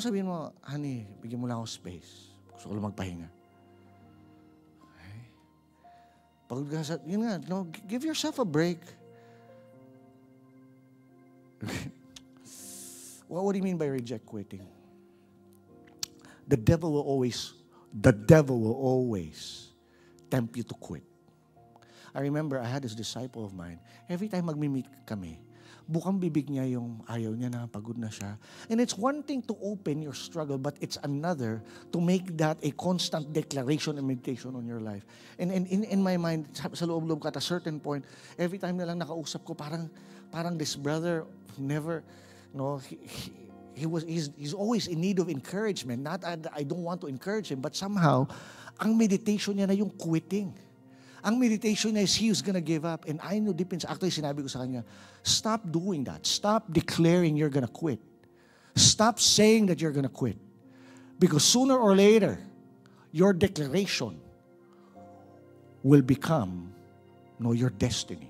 sabihin mo, honey, bigyan mo lang ako space. Gusto ko lang magpahinga. Okay? Pagod ka sa, yun nga, no, give yourself a break. What do you mean by reject quitting? The devil will always tempt you to quit. I remember I had this disciple of mine. Every time magmi-meet kami, bukang bibig niya yung ayaw niya na, pagod na siya. And it's one thing to open your struggle, but it's another to make that a constant declaration and meditation on your life. And in my mind, sa loob-loob ka, at a certain point, every time na lang nakausap ko, parang this brother never, no, he's always in need of encouragement. Not that I don't want to encourage him, but somehow, ang meditation niya na yung quitting. Ang meditation niya is he who's gonna give up. And I know deep inside, actually sinabi ko sa kanya, stop doing that. Stop declaring you're gonna quit. Stop saying that you're gonna quit. Because sooner or later, your declaration will become your destiny.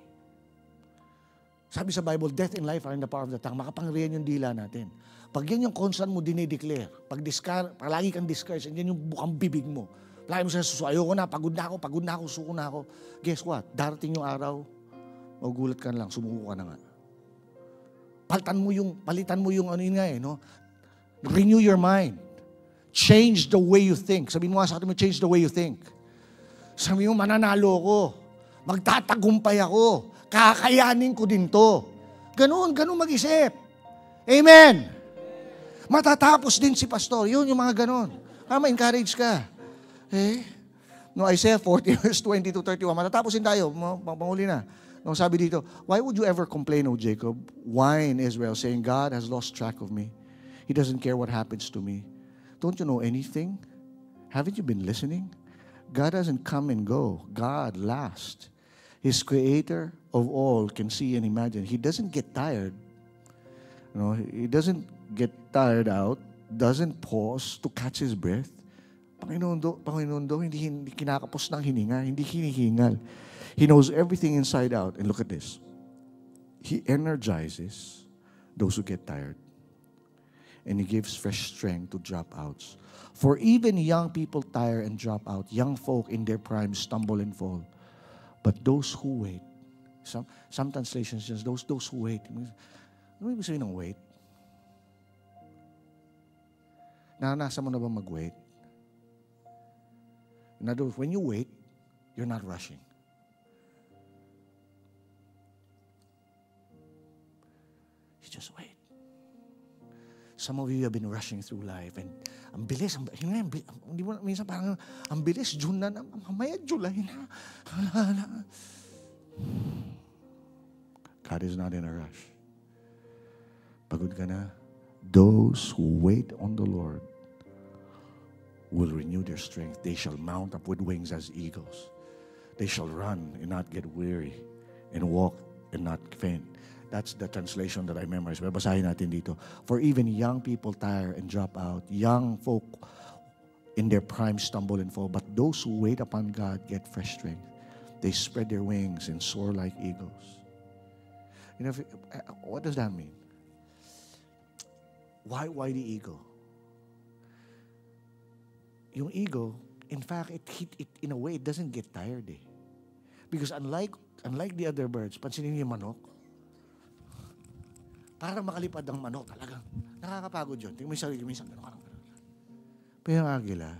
Sabi sa Bible, death and life are in the power of the tongue. Makapangyarihan yung dila natin. Pag yan yung constant mo dinideclare, palagi kang discouraged, and yan yung bukang bibig mo. Palagi mo sa suso, ayoko na, pagod na ako, suko na ako. Guess what? Darating yung araw, magugulat ka na lang, sumuko ka na nga. Palitan mo yung ano yun nga no? Renew your mind. Change the way you think. Sabihin mo nga sa atin mo, change the way you think. Sabihin mo, mananalo ko. Magtatagumpay ako. Kakayanin ko din to. Ganun mag-isip. Amen. Matatapos din si pastor. Yun yung mga ganun. Para ma-encourage ka. No, Isaiah 40 verse 20 to 31. Matatapos din tayo. Panghuli na. No, sabi dito, why would you ever complain, O Jacob? Whine, Israel, saying, God has lost track of me. He doesn't care what happens to me. Don't you know anything? Haven't you been listening? God doesn't come and go. God lasts. His creator of all can see and imagine. He doesn't get tired. He doesn't get tired out, doesn't pause to catch his breath. Panginoon do, hindi kinakapos ng hininga, hindi hinihingal. He knows everything inside out. And look at this. He energizes those who get tired. And He gives fresh strength to dropouts. For even young people tire and drop out. Young folk in their prime stumble and fall. But those who wait, some translations just those who wait. Ano ibig sabihin ng wait? Naranasan mo na ba mag-wait? In other words, when you wait, you're not rushing. You just wait. Some of you have been rushing through life and ang bilis, minsan parang ang bilis, June na, mamaya July na. God is not in a rush. Pagod ka na. Those who wait on the Lord will renew their strength. They shall mount up with wings as eagles. They shall run and not get weary and walk and not faint. That's the translation that I memorized. Babasahin natin dito. For even young people tire and drop out. Young folk in their prime stumble and fall. But those who wait upon God get fresh strength. They spread their wings and soar like eagles. What does that mean? Why the eagle? Yung eagle, in fact, it in a way, it doesn't get tired eh. Because unlike the other birds, pansinin niyo yung manok, para makalipad ang manok, talagang nakakapagod yun. Tingnan mo yung sarili, minsan gano'n. Pero yung agila,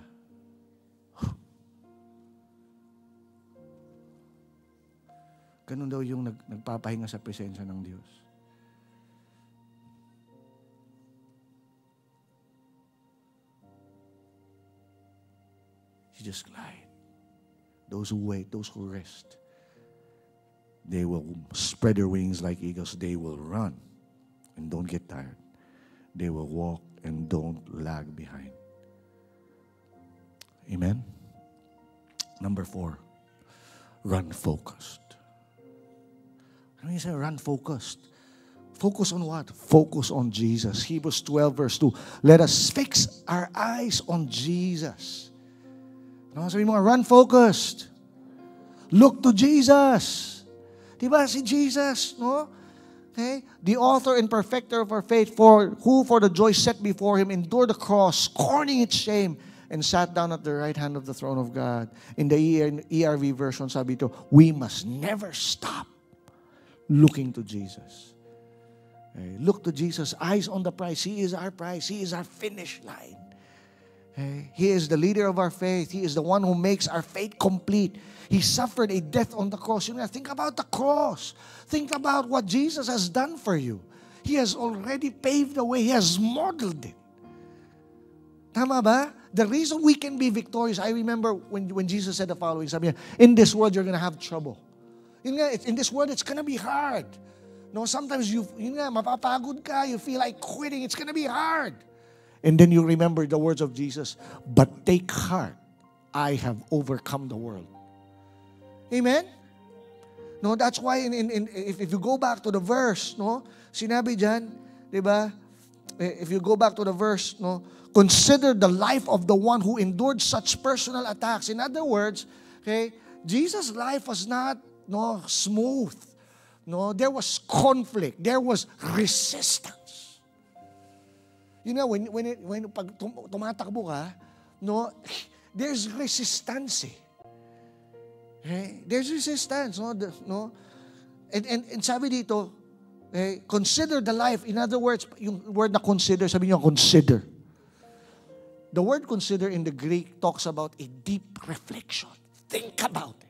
ganun daw yung nagpapahinga sa presensya ng Diyos. You just glide. Those who wait, those who rest, they will spread their wings like eagles. They will run and don't get tired. They will walk and don't lag behind. Amen? Number 4, run focused. Ano yung say, run focused? Focus on what? Focus on Jesus. Hebrews 12 verse 2. Let us fix our eyes on Jesus. No, sabi mo, run focused. Look to Jesus. Diba si Jesus, no? Okay? The author and perfecter of our faith, who for the joy set before Him endured the cross, scorning its shame, and sat down at the right hand of the throne of God. In the ERV version, sabi ito, we must never stop looking to Jesus. Okay. Look to Jesus, eyes on the prize. He is our prize. He is our finish line. Okay. He is the leader of our faith. He is the one who makes our faith complete. He suffered a death on the cross. You know, think about the cross. Think about what Jesus has done for you. He has already paved the way. He has modeled it. Tama ba? The reason we can be victorious, I remember when Jesus said the following, sabi niya, in this world, you're gonna have trouble. Yun nga, in this world, it's gonna be hard. No, sometimes yun nga, mapapagod ka, you feel like quitting, it's gonna be hard. And then you remember the words of Jesus, but take heart, I have overcome the world. Amen? No, that's why if you go back to the verse, no, sinabi dyan, di ba? If you go back to the verse, no, consider the life of the one who endured such personal attacks. In other words, okay, Jesus' life was not smooth. No, there was conflict. There was resistance. You know, when pag tumatakbo ka, no, there's resistance. Okay? There's resistance, no? And sabi dito, okay, consider the life. In other words, yung word na consider, sabi niyo consider. The word consider in the Greek talks about a deep reflection. Think about it.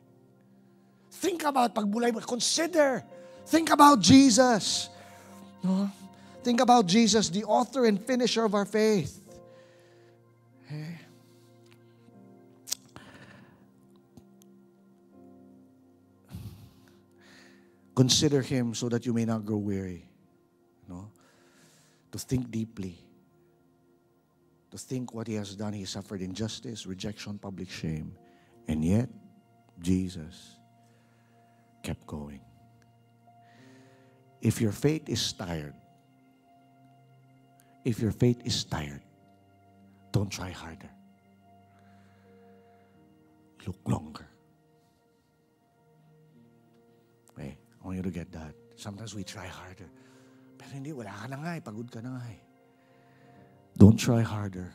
Think about pagbulay mo. Consider. Think about Jesus. No? Think about Jesus, the author and finisher of our faith. Okay. Consider Him so that you may not grow weary. No? To think deeply. To think what He has done. He suffered injustice, rejection, public shame. And yet, Jesus kept going. If your faith is tired, don't try harder. Look longer. Okay, I want you to get that. Sometimes we try harder. Pero hindi, wala ka na nga eh. Pagod ka na nga eh. Don't try harder.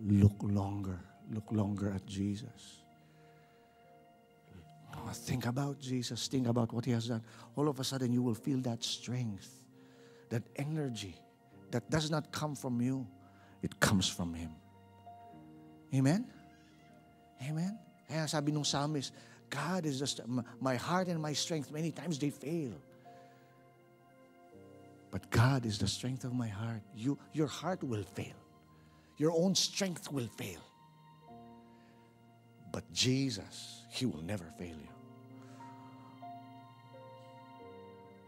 Look longer. Look longer at Jesus. Think about Jesus. Think about what He has done. All of a sudden, you will feel that strength, that energy that does not come from you. It comes from Him. Amen? Amen? Kaya sabi nung psalmist, God is just my heart and my strength. Many times they fail. But God is the strength of my heart. Your heart will fail. Your own strength will fail. But Jesus, He will never fail you.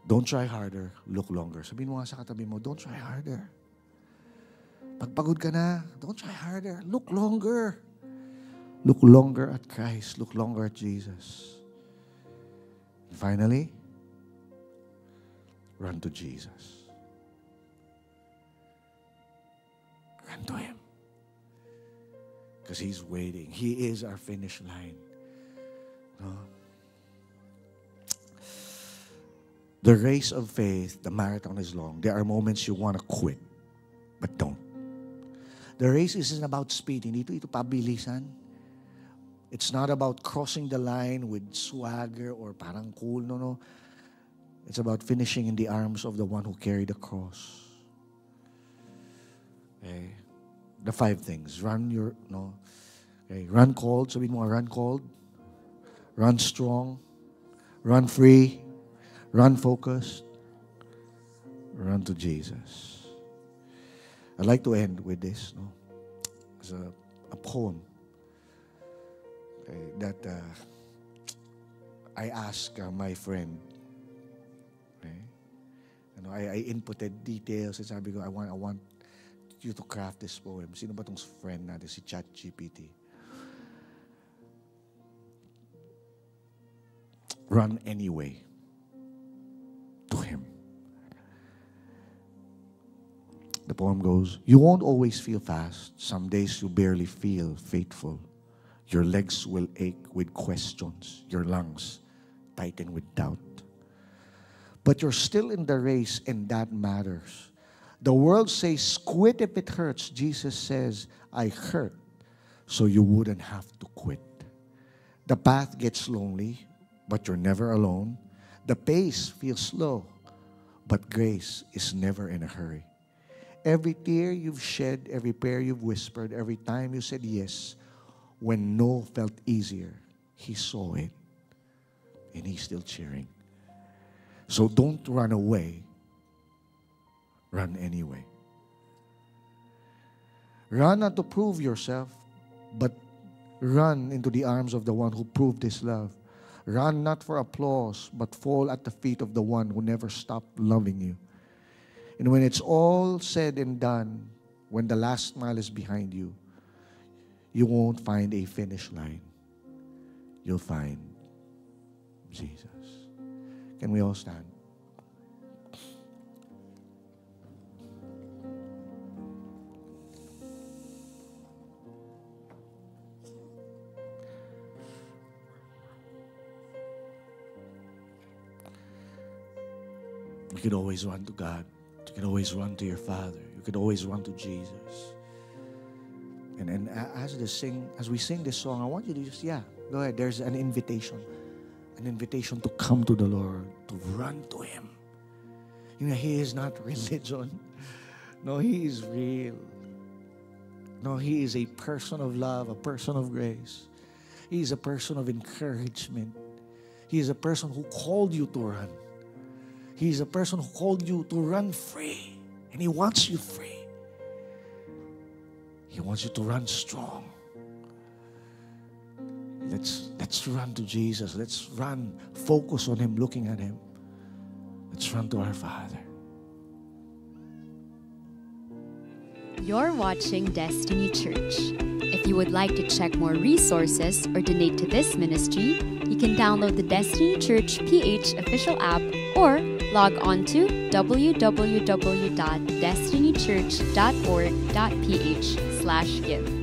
Don't try harder, look longer. Sabihin mo nga sa katabi mo, don't try harder. Pagpagod ka na, don't try harder. Look longer. Look longer at Christ. Look longer at Jesus. And finally, run to Jesus. Run to Him. Because He's waiting. He is our finish line. No? The race of faith, the marathon is long. There are moments you want to quit, but don't. The race isn't about speed. Hindi ito pabilisan. It's not about crossing the line with swagger or parang cool. No. It's about finishing in the arms of the one who carried the cross. Okay. The 5 things. Run cold. Sabihin mo, run cold. Run strong. Run free. Run focused. Run to Jesus. I'd like to end with this. No? It's a poem that I asked my friend. Okay? I inputted details and sabi ko, I want you to craft this poem. Sino ba tong friend natin? Si ChatGPT. Run anyway. To Him. The poem goes, you won't always feel fast. Some days you barely feel faithful. Your legs will ache with questions. Your lungs tighten with doubt. But you're still in the race, and that matters. The world says, quit if it hurts. Jesus says, I hurt so you wouldn't have to quit. The path gets lonely, but you're never alone. The pace feels slow, but grace is never in a hurry. Every tear you've shed, every prayer you've whispered, every time you said yes, when no felt easier, He saw it, and He's still cheering. So don't run away. Run anyway. Run not to prove yourself, but run into the arms of the one who proved His love. Run not for applause, but fall at the feet of the one who never stopped loving you. And when it's all said and done, when the last mile is behind you, you won't find a finish line. You'll find Jesus. Can we all stand? You could always run to God. You could always run to your Father. You could always run to Jesus. And as we sing this song, I want you to just, go ahead. There's an invitation to come to the Lord, to run to Him. You know, He is not religion. No, He is real. No, He is a person of love, a person of grace. He is a person of encouragement. He is a person who called you to run. He is a person who called you to run free. And He wants you free. He wants you to run strong. Let's run to Jesus. Let's run, focus on Him, looking at Him. Let's run to our Father.
You're watching Destiny Church. If you would like to check more resources or donate to this ministry, you can download the Destiny Church PH official app or log on to www.destinychurch.org.ph/give.